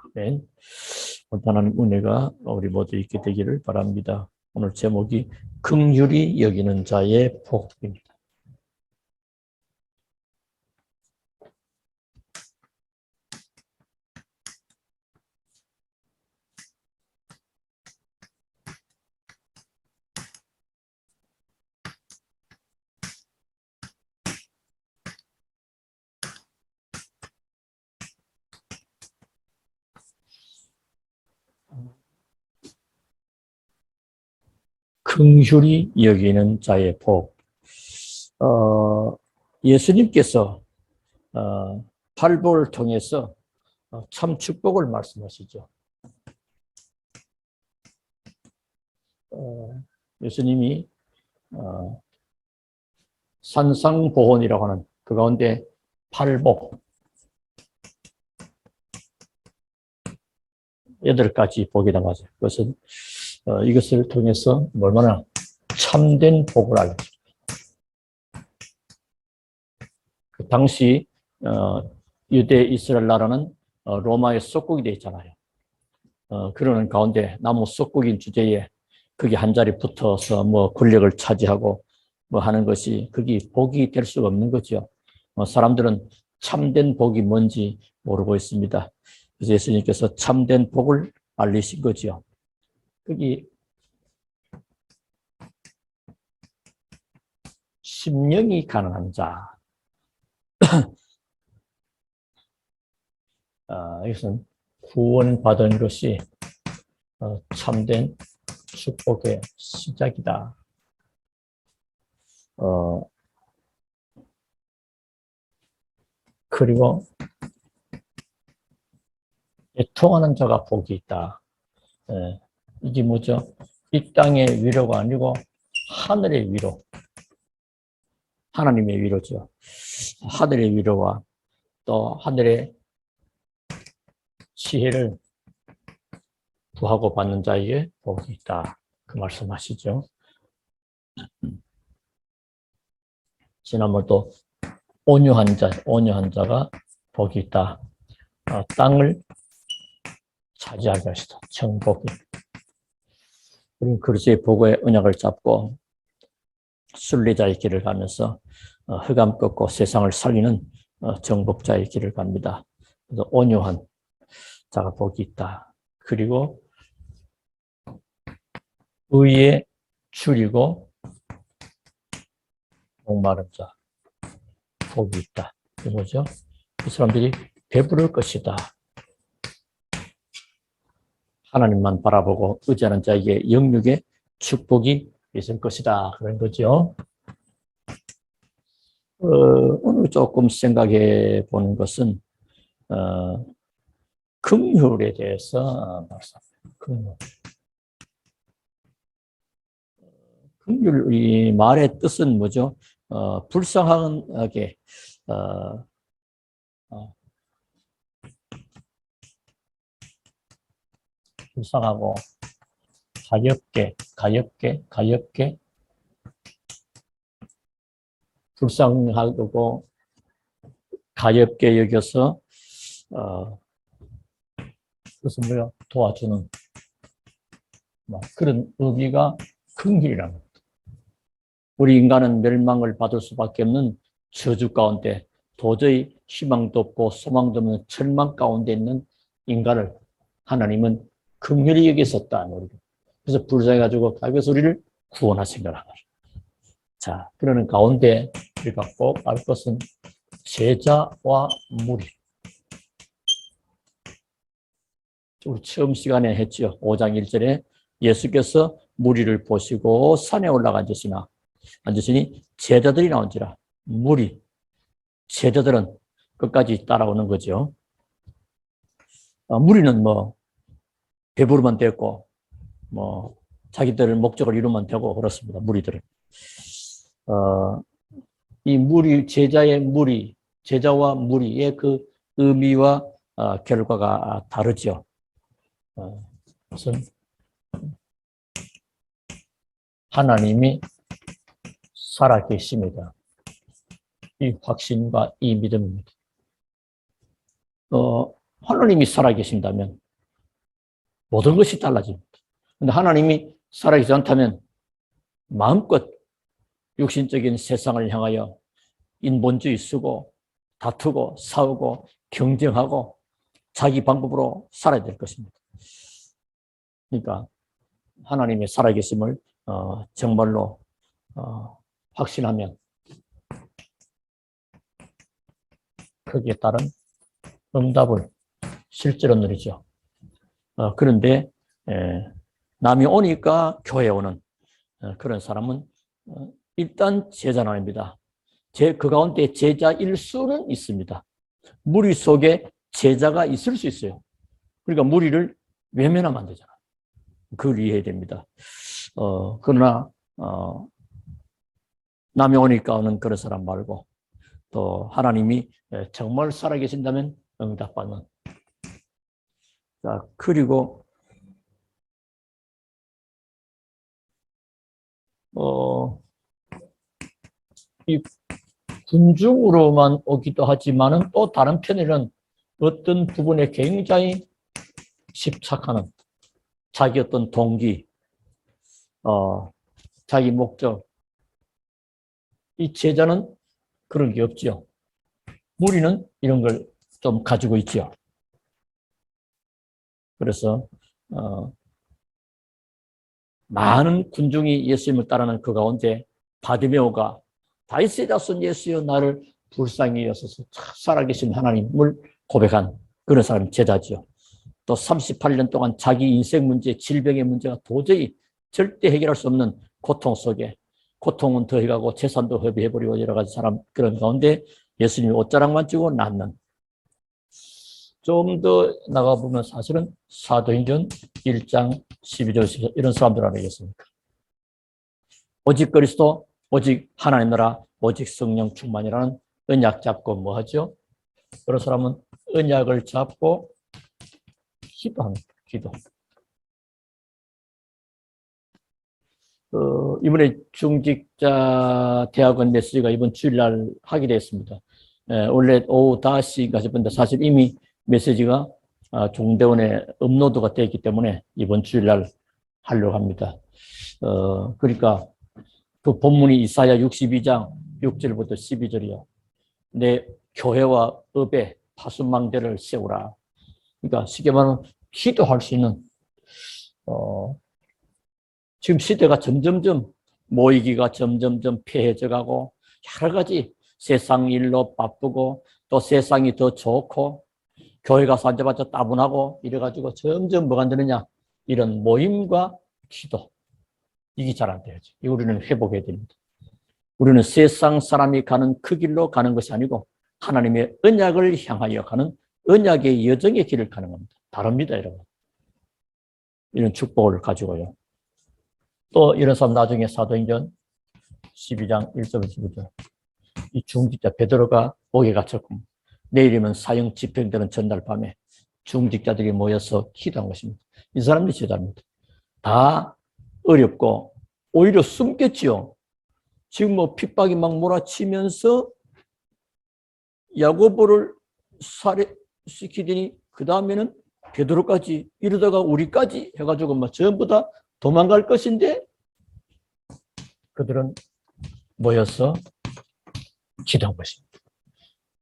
아멘. 하나님 은혜가 우리 모두 있게 되기를 바랍니다. 오늘 제목이 긍휼히 여기는 자의 복입니다. 긍휼히 여기는 자의 복. 예수님께서 팔복을 통해서 참 축복을 말씀하시죠. 예수님이 산상보훈이라고 하는 그 가운데 팔복 8가지 복이 담아져요. 그것은 이것을 통해서 얼마나 참된 복을 알려줍니다. 그 당시 유대 이스라엘 나라는 로마의 속국이 되어 있잖아요. 그러는 가운데 나무 속국인 주제에 그게 한 자리 붙어서 뭐 권력을 차지하고 뭐 하는 것이 그게 복이 될 수가 없는 거죠. 사람들은 참된 복이 뭔지 모르고 있습니다. 그래서 예수님께서 참된 복을 알리신 거죠. 그게 심령이 가난한 자. 이것은 구원받은 것이 참된 축복의 시작이다. 그리고 애통하는 자가 복이 있다. 이게 뭐죠? 이 땅의 위로가 아니고 하늘의 위로. 하나님의 위로죠. 하늘의 위로와 또 하늘의 지혜를 구하고 받는 자에게 복이 있다. 그 말씀하시죠. 지난번도 온유한 자가 복이 있다. 땅을 차지하게 하시다. 정복이. 우리는 그리스도의 복의 언약을 잡고 순례자의 길을 가면서 흑암 꺾고 세상을 살리는 정복자의 길을 갑니다. 그래서 온유한 자가 복이 있다. 그리고 의에 줄이고 목마른 자 복이 있다. 그 뭐죠? 이 사람들이 배부를 것이다. 하나님만 바라보고 의지하는 자에게 영육의 축복이 있을 것이다. 그런 거죠. 오늘 조금 생각해 보는 것은 긍휼에 대해서 말씀합니다. 긍휼, 이 말의 뜻은 뭐죠? 불쌍하게, 불쌍하고, 가엾게, 불쌍하고, 가엾게 여겨서, 그것은 뭐야? 도와주는, 그런 의미가 긍휼이라는 겁니다. 우리 인간은 멸망을 받을 수밖에 없는 저주 가운데 도저히 희망도 없고 소망도 없는 절망 가운데 있는 인간을 하나님은 긍휼히 여기셨다. 그래서 불쌍해가지고 그래서 우리를 구원하신 거란 말이에요. 자, 그러는 가운데 우리가 꼭 알 것은 제자와 무리. 우리 처음 시간에 했죠. 5장 1절에 예수께서 무리를 보시고 산에 올라가 앉으시니 제자들이 나온지라. 무리, 제자들은 끝까지 따라오는 거죠. 무리는 뭐 배부르면 됐고 뭐 자기들 목적을 이루면 되고 그렇습니다. 무리들은. 이 무리, 제자와 무리의 그 의미와 결과가 다르죠. 우선 하나님이 살아계십니다. 이 확신과 이 믿음입니다. 하나님이 살아계신다면 모든 것이 달라집니다. 근데 하나님이 살아계시지 않다면 마음껏 육신적인 세상을 향하여 인본주의 쓰고 다투고 싸우고 경쟁하고 자기 방법으로 살아야 될 것입니다. 그러니까 하나님의 살아계심을 정말로 확신하면 거기에 따른 응답을 실제로 누리죠. 그런데 남이 오니까 교회에 오는 그런 사람은 일단 제자는 아닙니다. 그 가운데 제자일 수는 있습니다. 무리 속에 제자가 있을 수 있어요. 그러니까 무리를 외면하면 안 되잖아요. 그걸 이해해야 됩니다. 그러나 남이 오니까 오는 그런 사람 말고 또 하나님이 정말 살아계신다면 응답받는. 자, 그리고 이 군중으로만 오기도 하지만은 또 다른 편에는 어떤 부분에 굉장히 집착하는 자기 어떤 동기, 자기 목적. 이 제자는 그런 게 없죠. 무리는 이런 걸 좀 가지고 있죠. 그래서 많은 군중이 예수님을 따르는 그 가운데 바디메오가 다윗의 자손 예수여 나를 불쌍히 여소서 살아계신 하나님을 고백한 그런 사람이 제자죠. 또 38년 동안 자기 인생 문제, 질병의 문제가 도저히 절대 해결할 수 없는 고통 속에 고통은 더해가고 재산도 허비해버리고 여러 가지 사람 그런 가운데 예수님이 옷자락만 찌고 낫는. 좀 더 나가보면 사실은 사도행전 1장 12절 14절 이런 사람들 아니겠습니까? 오직 그리스도, 오직 하나님 나라, 오직 성령 충만이라는 언약 잡고 뭐 하죠? 그런 사람은 언약을 잡고 기도합니다. 기도. 이번에 중직자 대학원 메시지가 이번 주일날 하게 됐습니다. 원래 오후 5시가 했는데 사실 이미 메시지가 종대원에 업로드가 되어 있기 때문에 이번 주일날 하려고 합니다. 그러니까 그 본문이 이사야 62장 6절부터 12절이요. 내 교회와 업에 파수망대를 세우라. 그러니까 쉽게 말하면 기도할 수 있는 지금 시대가 점점점 모이기가 점점점 폐해져 가고 여러 가지 세상 일로 바쁘고 또 세상이 더 좋고 교회 가서 앉아봤자 따분하고 이래가지고 점점 뭐가 안 되느냐 이런 모임과 기도 이게 잘 안 돼야지. 이거 우리는 회복해야 됩니다. 우리는 세상 사람이 가는 그 길로 가는 것이 아니고 하나님의 언약을 향하여 가는 언약의 여정의 길을 가는 겁니다. 다릅니다, 여러분. 이런 축복을 가지고요. 또 이런 사람 나중에 사도행전 12장 1절 12절 이 중직자 베드로가 옥에 갇혔고 내일이면 사형 집행되는 전날 밤에 중직자들이 모여서 기도한 것입니다. 이 사람들이 제자입니다. 다 어렵고 오히려 숨겠지요. 지금 뭐 핍박이 막 몰아치면서 야고보를 살해시키더니 그 다음에는 베드로까지 이러다가 우리까지 해가지고 막 전부 다 도망갈 것인데 그들은 모여서 기도한 것입니다.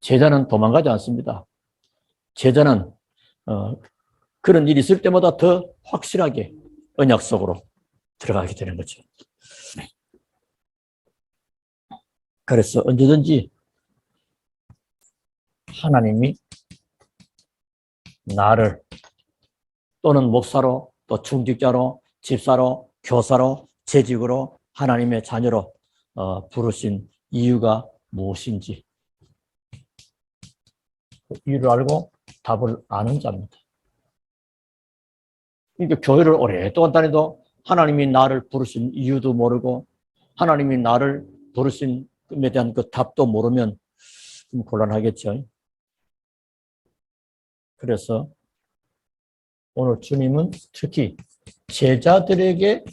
제자는 도망가지 않습니다. 제자는 그런 일이 있을 때마다 더 확실하게 언약 속으로 들어가게 되는 거죠. 그래서 언제든지 하나님이 나를 또는 목사로 또 중직자로 집사로 교사로 재직으로 하나님의 자녀로 부르신 이유가 무엇인지 그 이유를 알고 답을 아는 자입니다. 그러니까 교회를 오랫동안 다니도 하나님이 나를 부르신 이유도 모르고 하나님이 나를 부르신 것에 대한 그 답도 모르면 좀 곤란하겠죠. 그래서 오늘 주님은 특히 제자들에게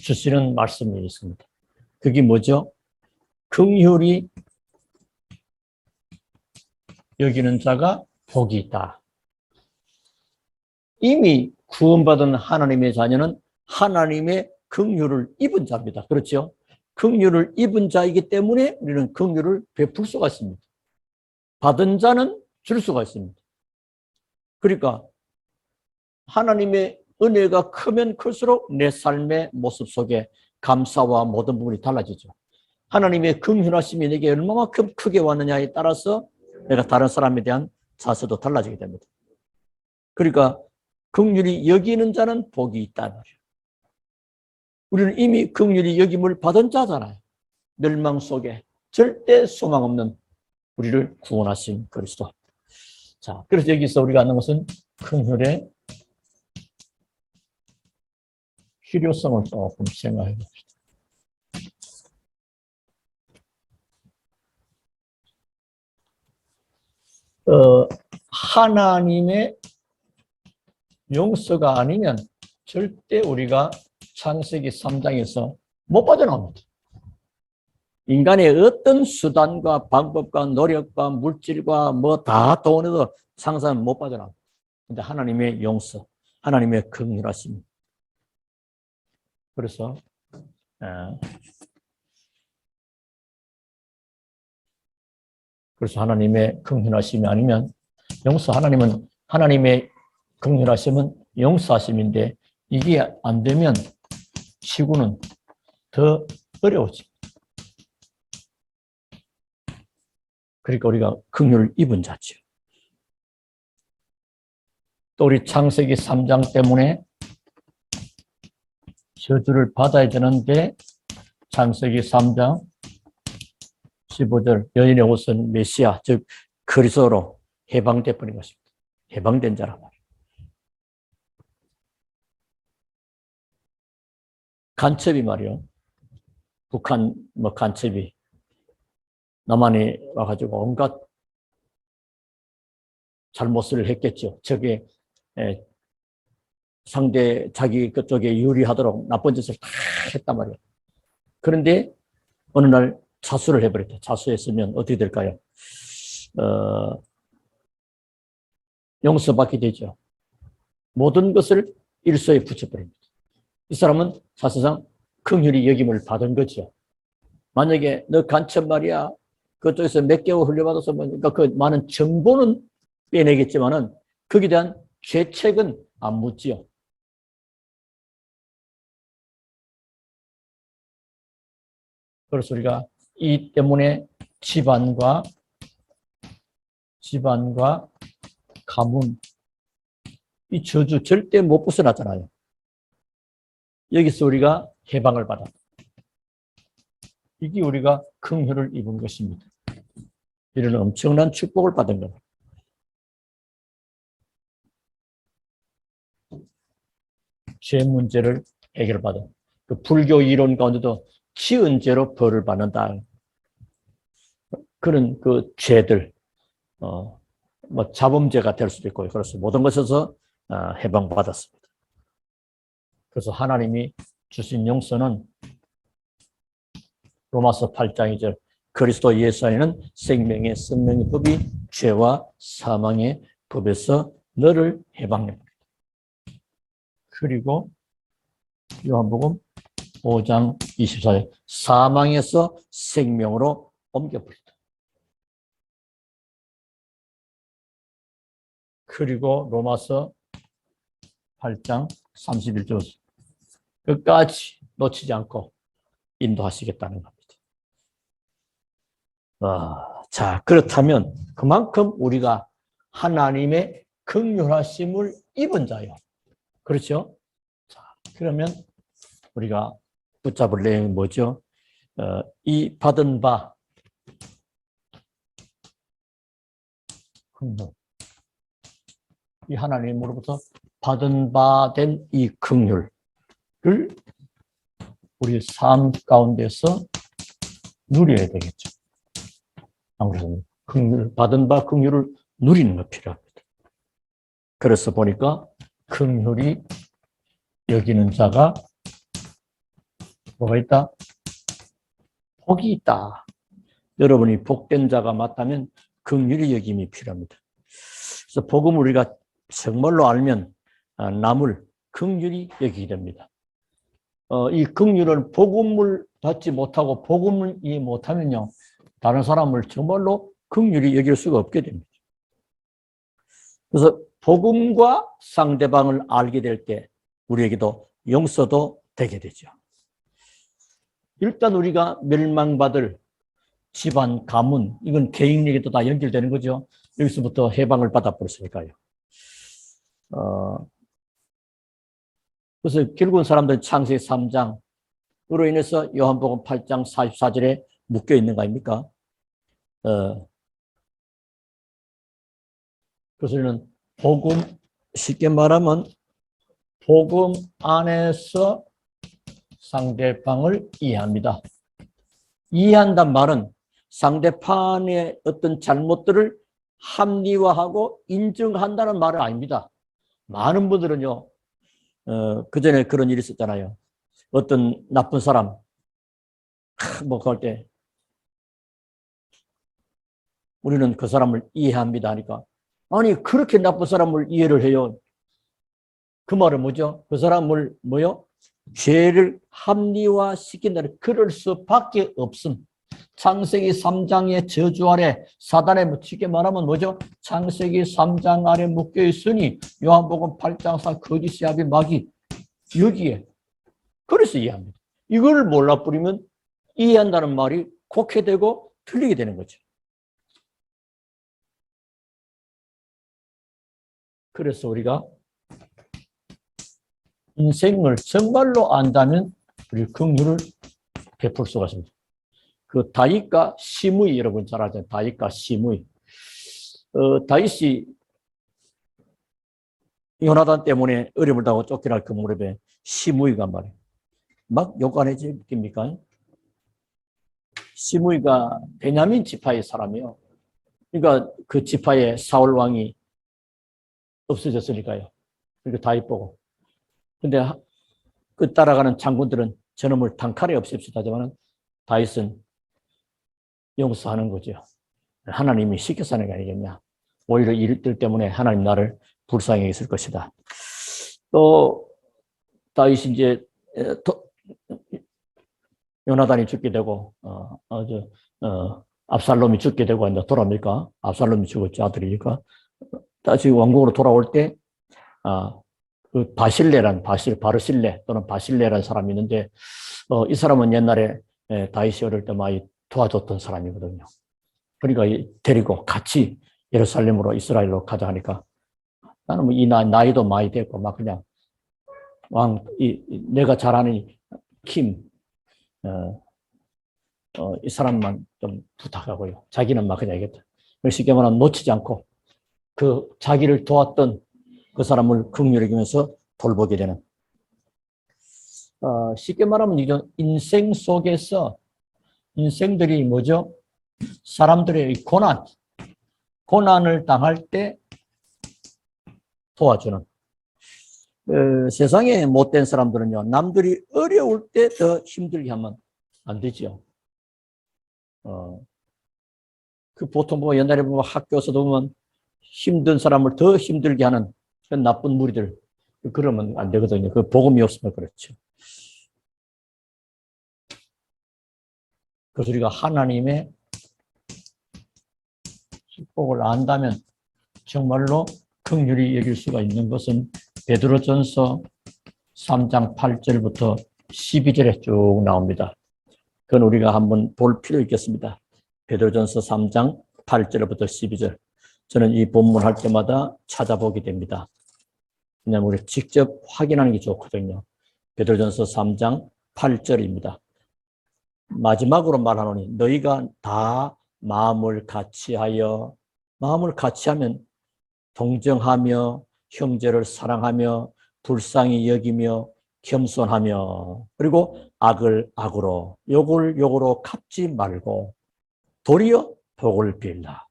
주시는 말씀이 있습니다. 그게 뭐죠? 긍휼히 여기는 자가 복이 있다. 이미 구원받은 하나님의 자녀는 하나님의 긍휼을 입은 자입니다. 그렇죠? 긍휼을 입은 자이기 때문에 우리는 긍휼을 베풀 수가 있습니다. 받은 자는 줄 수가 있습니다. 그러니까 하나님의 은혜가 크면 클수록 내 삶의 모습 속에 감사와 모든 부분이 달라지죠. 하나님의 긍휼하심이 내게 얼마만큼 크게 왔느냐에 따라서 내가 다른 사람에 대한 자세도 달라지게 됩니다. 그러니까 긍휼히 여기는 자는 복이 있다 말이에요. 우리는 이미 긍휼히 여김을 받은 자잖아요. 멸망 속에 절대 소망 없는 우리를 구원하신 그리스도. 자, 그래서 여기서 우리가 하는 것은 긍휼의 필요성을 조금 생각해 봅시다. 하나님의 용서가 아니면 절대 우리가 창세기 3장에서 못 빠져나옵니다. 인간의 어떤 수단과 방법과 노력과 물질과 뭐 다 돈에도 상상은 못 빠져나옵니다. 근데 하나님의 용서, 하나님의 긍휼하심. 그래서 하나님의 긍휼하심이 아니면 하나님의 긍휼하심은 용서하심인데 이게 안 되면 지구는 더 어려워집니다. 그러니까 우리가 긍휼을 입은 자죠. 또 우리 창세기 3장 때문에 저주를 받아야 되는데 창세기 3장 15절 여인의 옷은 메시아 즉 그리스도로 해방돼 버린 것입니다. 해방된 자란 말이에요. 간첩이 말이요. 북한 간첩이 남한에 와가지고 온갖 잘못을 했겠죠. 저게 상대 자기 그쪽에 유리하도록 나쁜 짓을 다 했단 말이에요. 그런데 어느 날 자수를 해버렸다. 자수했으면 어떻게 될까요? 용서받게 되죠. 모든 것을 일소에 붙여버립니다. 이 사람은 사실상 긍휼히 여김을 받은 거죠. 만약에 너 간첩 말이야, 그쪽에서 몇 개월 흘려받아서 그러니까 그 많은 정보는 빼내겠지만은 거기에 대한 죄책은 안 묻지요. 그래서 우리가 이 때문에 집안과 가문 이 저주 절대 못 벗어나잖아요. 여기서 우리가 해방을 받아. 이게 우리가 긍휼을 입은 것입니다. 이런 엄청난 축복을 받은 겁니다. 죄 문제를 해결받은 그 불교 이론 가운데도 지은 죄로 벌을 받는다. 그런 그 죄들, 뭐 자범죄가 될 수도 있고요. 그래서 모든 것에서 해방받았습니다. 그래서 하나님이 주신 용서는 로마서 8장 2절 그리스도 예수 안에는 생명의 법이 죄와 사망의 법에서 너를 해방합니다. 그리고 요한복음 5장 24절 사망에서 생명으로 옮겨버린다. 그리고 로마서 8장 31절 끝까지 놓치지 않고 인도하시겠다는 겁니다. 자, 그렇다면 그만큼 우리가 하나님의 긍휼하심을 입은 자요. 그렇죠? 자, 그러면 우리가 붙잡을 내용이 뭐죠? 이 받은 바 긍휼, 이 하나님으로부터 받은 바 된 이 긍휼을 우리 삶 가운데서 누려야 되겠죠. 아무래도 받은 바 긍휼을 누리는 것 필요합니다. 그래서 보니까 긍휼히 여기는 자가 뭐가 있다? 복이 있다. 여러분이 복된 자가 맞다면 긍휼히 여김이 필요합니다. 그래서 복음을 우리가 정말로 알면 남을 긍휼히 여기게 됩니다. 이 긍휼을 복음을 받지 못하고 복음을 이해 못하면요, 다른 사람을 정말로 긍휼히 여길 수가 없게 됩니다. 그래서 복음과 상대방을 알게 될 때 우리에게도 용서도 되게 되죠. 일단 우리가 멸망받을 집안, 가문, 이건 개인에게도 다 연결되는 거죠. 여기서부터 해방을 받아버렸으니까요. 그래서 결국은 사람들은 창세기 3장으로 인해서 요한복음 8장 44절에 묶여 있는 거 아닙니까? 그래서 우리는 복음, 쉽게 말하면 복음 안에서 상대방을 이해합니다. 이해한다는 말은 상대방의 어떤 잘못들을 합리화하고 인정한다는 말은 아닙니다. 많은 분들은요, 그전에 그런 일이 있었잖아요. 어떤 나쁜 사람, 뭐, 그럴 때, 우리는 그 사람을 이해합니다 하니까, 아니, 그렇게 나쁜 사람을 이해를 해요. 그 말은 뭐죠? 그 사람을, 죄를 합리화시킨다는, 그럴 수밖에 없음. 창세기 3장의 저주 아래 사단에 묻히게 말하면 뭐죠? 창세기 3장 아래 묶여 있으니 요한복음 8장 4 거짓의 아비 마귀, 여기에. 그래서 이해합니다. 이걸 몰라버리면 이해한다는 말이 곡해되고 틀리게 되는 거죠. 그래서 우리가 인생을 정말로 안다면 우리 긍휼을 베풀 수가 있습니다. 그 다윗과 시므이, 여러분 잘 아잖아요. 다윗과 시므이. 다윗이 요나단 때문에 어려움을 당하고 쫓겨날 그 무렵에 시므이가 말이에요. 막 욕 안 해줍니까? 시므이가 베냐민 지파의 사람이요. 그러니까 그 지파의 사울 왕이 없어졌으니까요. 그러니까 다윗 보고. 근데 그 따라가는 장군들은 저놈을 단칼에 없앱시다 하지만 다윗은 용서하는 거죠. 하나님이 시켜서 하는 게 아니겠냐. 오히려 이들 때문에 하나님 나를 불쌍히 했을 것이다. 또 다윗이 이제 요나단이 죽게 되고 압살롬이 죽게 되고 이제 돌아옵니까? 압살롬이 죽었죠. 아들이니까. 다시 왕국으로 돌아올 때 그 바르실레 또는 바실레라는 사람이 있는데 이 사람은 옛날에 다윗이 어릴 때 많이 도와줬던 사람이거든요. 그러니까 데리고 같이 예루살렘으로 이스라엘로 가자 하니까 나는 뭐 이 나이도 많이 됐고 막 그냥 내가 잘 아는 이 사람만 좀 부탁하고요. 자기는 막 그냥 얘기했다. 쉽게 말하면 놓치지 않고 그 자기를 도왔던 그 사람을 긍휼히 여기면서 돌보게 되는. 쉽게 말하면 이런 인생 속에서 인생들이 뭐죠? 사람들의 고난을 당할 때 도와주는. 세상에 못된 사람들은요, 남들이 어려울 때 더 힘들게 하면 안 되죠. 보통 옛날에 학교에서도 보면 힘든 사람을 더 힘들게 하는 그런 나쁜 무리들, 그러면 안 되거든요. 그 복음이 없으면 그렇죠. 그래서 우리가 하나님의 축복을 안다면 정말로 긍휼히 여길 수가 있는 것은 베드로전서 3장 8절부터 12절에 쭉 나옵니다. 그건 우리가 한번 볼 필요 있겠습니다. 베드로전서 3장 8절부터 12절. 저는 이 본문 할 때마다 찾아보게 됩니다. 그냥 우리 직접 확인하는 게 좋거든요. 베드로전서 3장 8절입니다. 마지막으로 말하노니 너희가 다 마음을 같이하면 동정하며 형제를 사랑하며 불쌍히 여기며 겸손하며 그리고 악을 악으로 욕을 욕으로 갚지 말고 도리어 복을 빌라.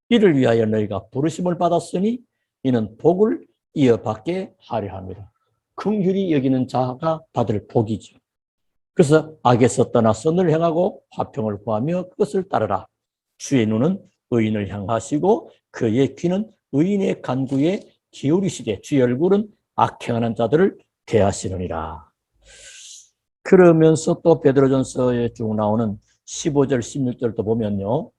이를 위하여 너희가 부르심을 받았으니 이는 복을 이어받게 하려 합니다. 긍휼히 여기는 자가 받을 복이죠. 그래서 악에서 떠나서 늘 행하고 화평을 구하며 그것을 따르라. 주의 눈은 의인을 향하시고 그의 귀는 의인의 간구에 기울이시되 주의 얼굴은 악행하는 자들을 대하시느니라. 그러면서 또 베드로전서에 쭉 나오는 15절, 16절도 보면요.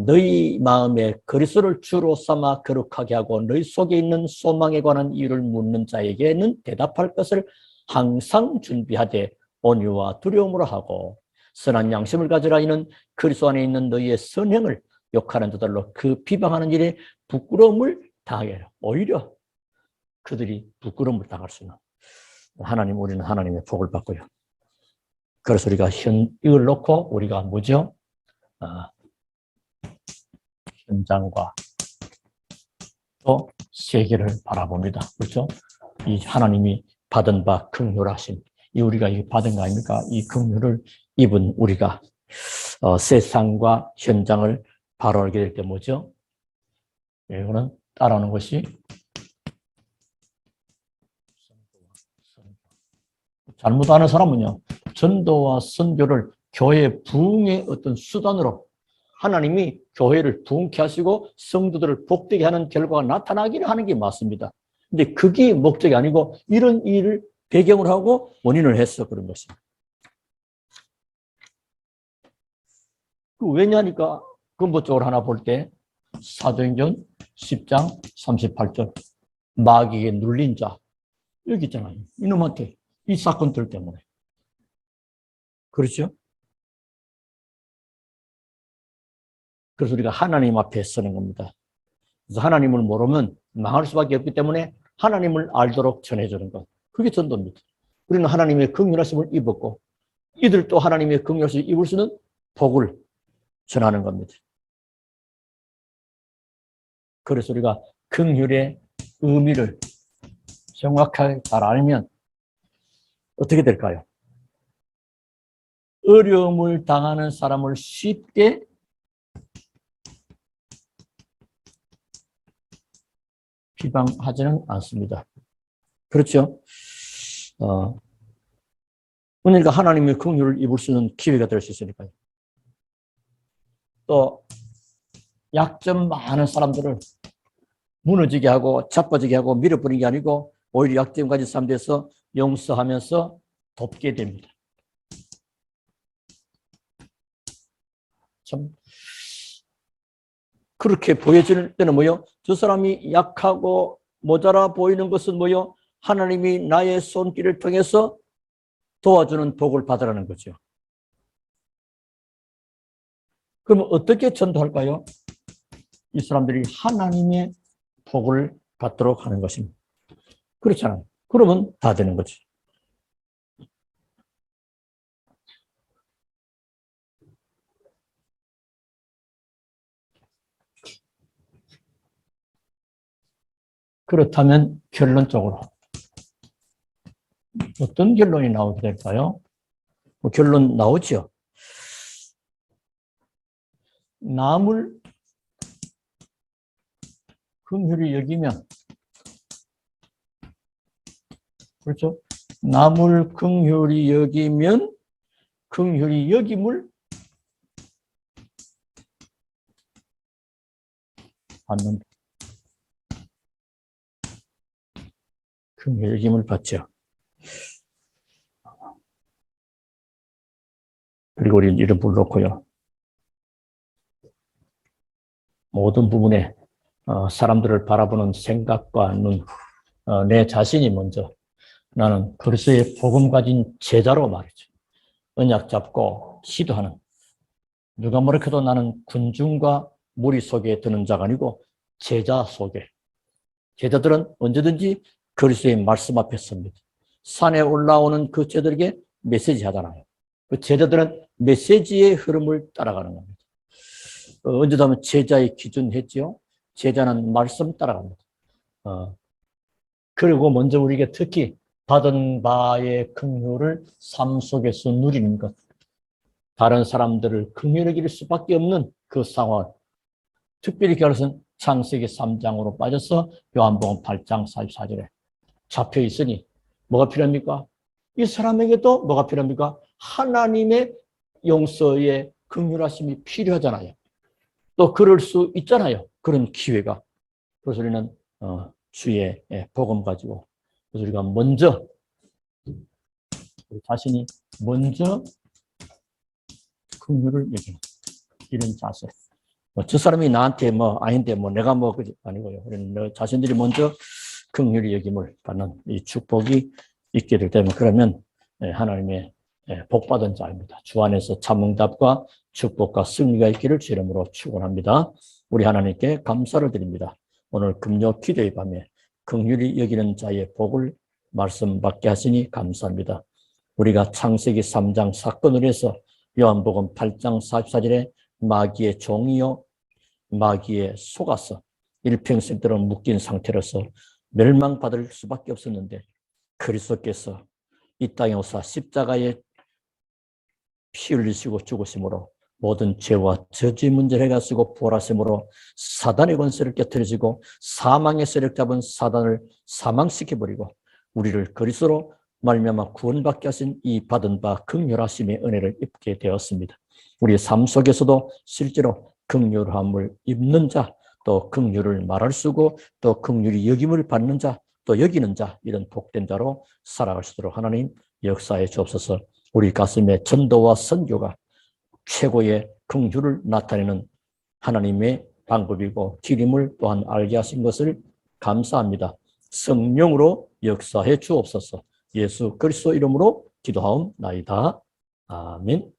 너희 마음에 그리스도를 주로 삼아 거룩하게 하고 너희 속에 있는 소망에 관한 이유를 묻는 자에게는 대답할 것을 항상 준비하되 온유와 두려움으로 하고 선한 양심을 가지라. 이는 그리스도 안에 있는 너희의 선행을 욕하는 자들로 그 비방하는 일에 부끄러움을 당하게 해요. 오히려 그들이 부끄러움을 당할 수 있는 하나님, 우리는 하나님의 복을 받고요. 그래서 우리가 이걸 놓고 우리가 뭐죠? 현장과 또 세계를 바라봅니다. 그렇죠? 이 하나님이 받은 바 긍휼하심, 이 우리가 이 받은 거 아닙니까? 이 긍휼을 입은 우리가 세상과 현장을 바라보게 될 때 뭐죠? 이거는 따라오는 것이 잘못하는 사람은요, 전도와 선교를 교회 부흥의 어떤 수단으로 하나님이 교회를 부흥케 하시고 성도들을 복되게 하는 결과가 나타나기를 하는 게 맞습니다. 근데 그게 목적이 아니고 이런 일을 배경으로 하고 원인을 해서 그런 것입니다. 왜냐니까 근본적으로 하나 볼 때 사도행전 10장 38절 마귀에게 눌린 자 여기 있잖아요. 이놈한테 이 사건들 때문에. 그렇죠? 그래서 우리가 하나님 앞에 서는 겁니다. 그래서 하나님을 모르면 망할 수밖에 없기 때문에 하나님을 알도록 전해주는 것. 그게 전도입니다. 우리는 하나님의 긍휼하심을 입었고 이들도 하나님의 긍휼하심을 입을 수 있는 복을 전하는 겁니다. 그래서 우리가 긍휼의 의미를 정확하게 잘 알면 어떻게 될까요? 어려움을 당하는 사람을 쉽게 비방하지는 않습니다. 그렇죠? 그러니까 하나님의 긍휼을 입을 수 있는 기회가 될 수 있으니까요. 또 약점 많은 사람들을 무너지게 하고 자빠지게 하고 밀어버리는 게 아니고 오히려 약점 가진 사람들에서 용서하면서 돕게 됩니다. 참 그렇게 보여질 때는 뭐요? 저 사람이 약하고 모자라 보이는 것은 뭐요? 하나님이 나의 손길을 통해서 도와주는 복을 받으라는 거죠. 그러면 어떻게 전도할까요? 이 사람들이 하나님의 복을 받도록 하는 것입니다. 그렇잖아요. 그러면 다 되는 거죠. 그렇다면 결론적으로 어떤 결론이 나오게 될까요? 뭐 결론 나오죠. 남을 긍휼히 여기면, 그렇죠? 남을 긍휼히 여기면 긍휼히 여김을 받는다. 긍휼히 여김을 받죠. 그리고 우리는 이런 불 놓고요. 모든 부분에 사람들을 바라보는 생각과 눈, 내 자신이 먼저 나는 그리스도의 복음 가진 제자로 말이죠. 언약 잡고 기도하는, 누가 뭐라 해도 나는 군중과 무리 속에 드는 자가 아니고 제자 속에. 제자들은 언제든지 그리스도의 말씀 앞에 섭니다. 산에 올라오는 그 제자들에게 메시지 하잖아요. 그 제자들은 메시지의 흐름을 따라가는 겁니다. 언제도 하면 제자의 기준 했죠. 제자는 말씀 따라갑니다. 그리고 먼저 우리에게 특히 받은 바의 긍휼을 삶 속에서 누리는 것. 다른 사람들을 긍휼히 여길 수밖에 없는 그 상황. 특별히 그것은 창세기 3장으로 빠져서 요한복음 8장 44절에 잡혀 있으니 뭐가 필요합니까? 이 사람에게도 뭐가 필요합니까? 하나님의 용서의 긍휼하심이 필요하잖아요. 또 그럴 수 있잖아요. 그런 기회가. 그래서 우리는 주의 복음 가지고, 그래서 우리가 먼저 우리 자신이 먼저 긍휼을 여기는 이런 자세. 저 사람이 나한테 아닌데 내가 그게 아니고요. 우리는 자신들이 먼저 긍휼히 여김을 받는 이 축복이 있게 될 때면, 그러면 하나님의 복받은 자입니다. 주 안에서 참응답과 축복과 승리가 있기를 주 이름으로 축원합니다. 우리 하나님께 감사를 드립니다. 오늘 금요 기도의 밤에 긍휼히 여기는 자의 복을 말씀받게 하시니 감사합니다. 우리가 창세기 3장 사건을 해서 요한복음 8장 44절에 마귀의 종이요 마귀에 속아서 일평생도록 묶인 상태로서 멸망받을 수밖에 없었는데, 그리스도께서 이 땅에 오사 십자가에 피 흘리시고 죽으심으로 모든 죄와 저주 문제를 해가시고 부활하심으로 사단의 권세를 깨뜨리시고 사망의 세력 잡은 사단을 사망시켜버리고 우리를 그리스도로 말미암아 구원받게 하신 이 받은 바 긍휼하심의 은혜를 입게 되었습니다. 우리의 삶 속에서도 실제로 긍휼함을 입는 자, 또 긍휼을 말할 수 있고 또 긍휼히 여김을 받는 자, 또 여기는 자, 이런 복된 자로 살아갈 수 있도록 하나님 역사해 주옵소서. 우리 가슴에 전도와 선교가 최고의 긍휼을 나타내는 하나님의 방법이고 길임을 또한 알게 하신 것을 감사합니다. 성령으로 역사해 주옵소서. 예수 그리스도 이름으로 기도하옵나이다. 아멘.